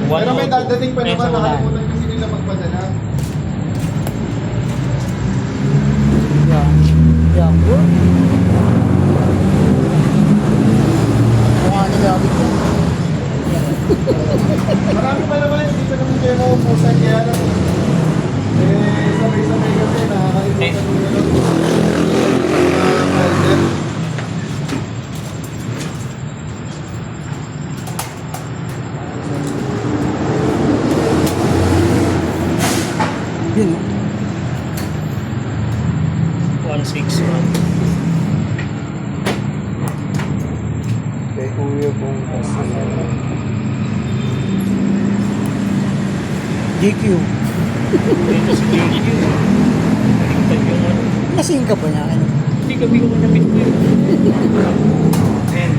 Pero may dadating pa naman, Peso wala. nakalimutan kasi nila magpadala. Yan bro. Mukha ni Gabit ko. Marami pa naman, hindi pa naman kayo maupusan. Kaya lang, sabay-sabay kasi nakakalimutan nila lang. Kalder. Yun. 161. Kay Kuya Bong kasi. GQ. Dito si JQ. Baliktad yung ano. Lasing ka ba niya? Ano? Hindi kami ko manamit ko yun. And,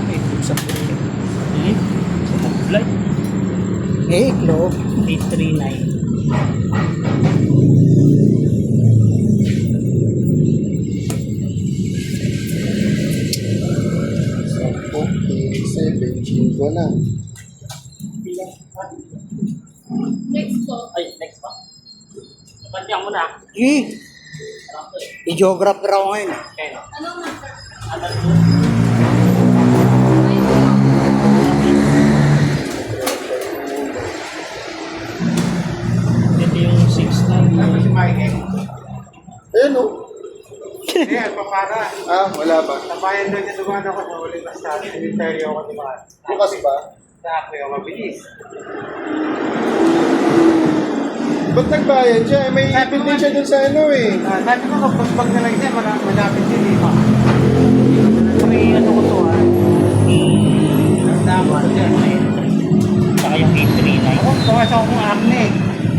may buksan ko yun. Sa mag-flight. Eh, iklog. 839. Sampo, 87, 5 na. Next po. Ay, next pa. Kapatyan mo na. Eh, i-geographer ako ngayon. Kaya no? Anong number? Ano to? Ito yung 69. Ano si Mikey? Ayan o. Ayan, papara. Wala pa. Nabayan doon niya dumaan ako sa ulit na sa cemetery ako dumaan. Bukas pa. Sa ako yung mabilis. Ba't nagbayad siya? May ipin din siya dun sa ano eh. Sabi ko kapag pag na lang siya, malapit din eh. May ano ko to ha? Dapat yan. Saka yung 839. Ako, pumasok akong acne.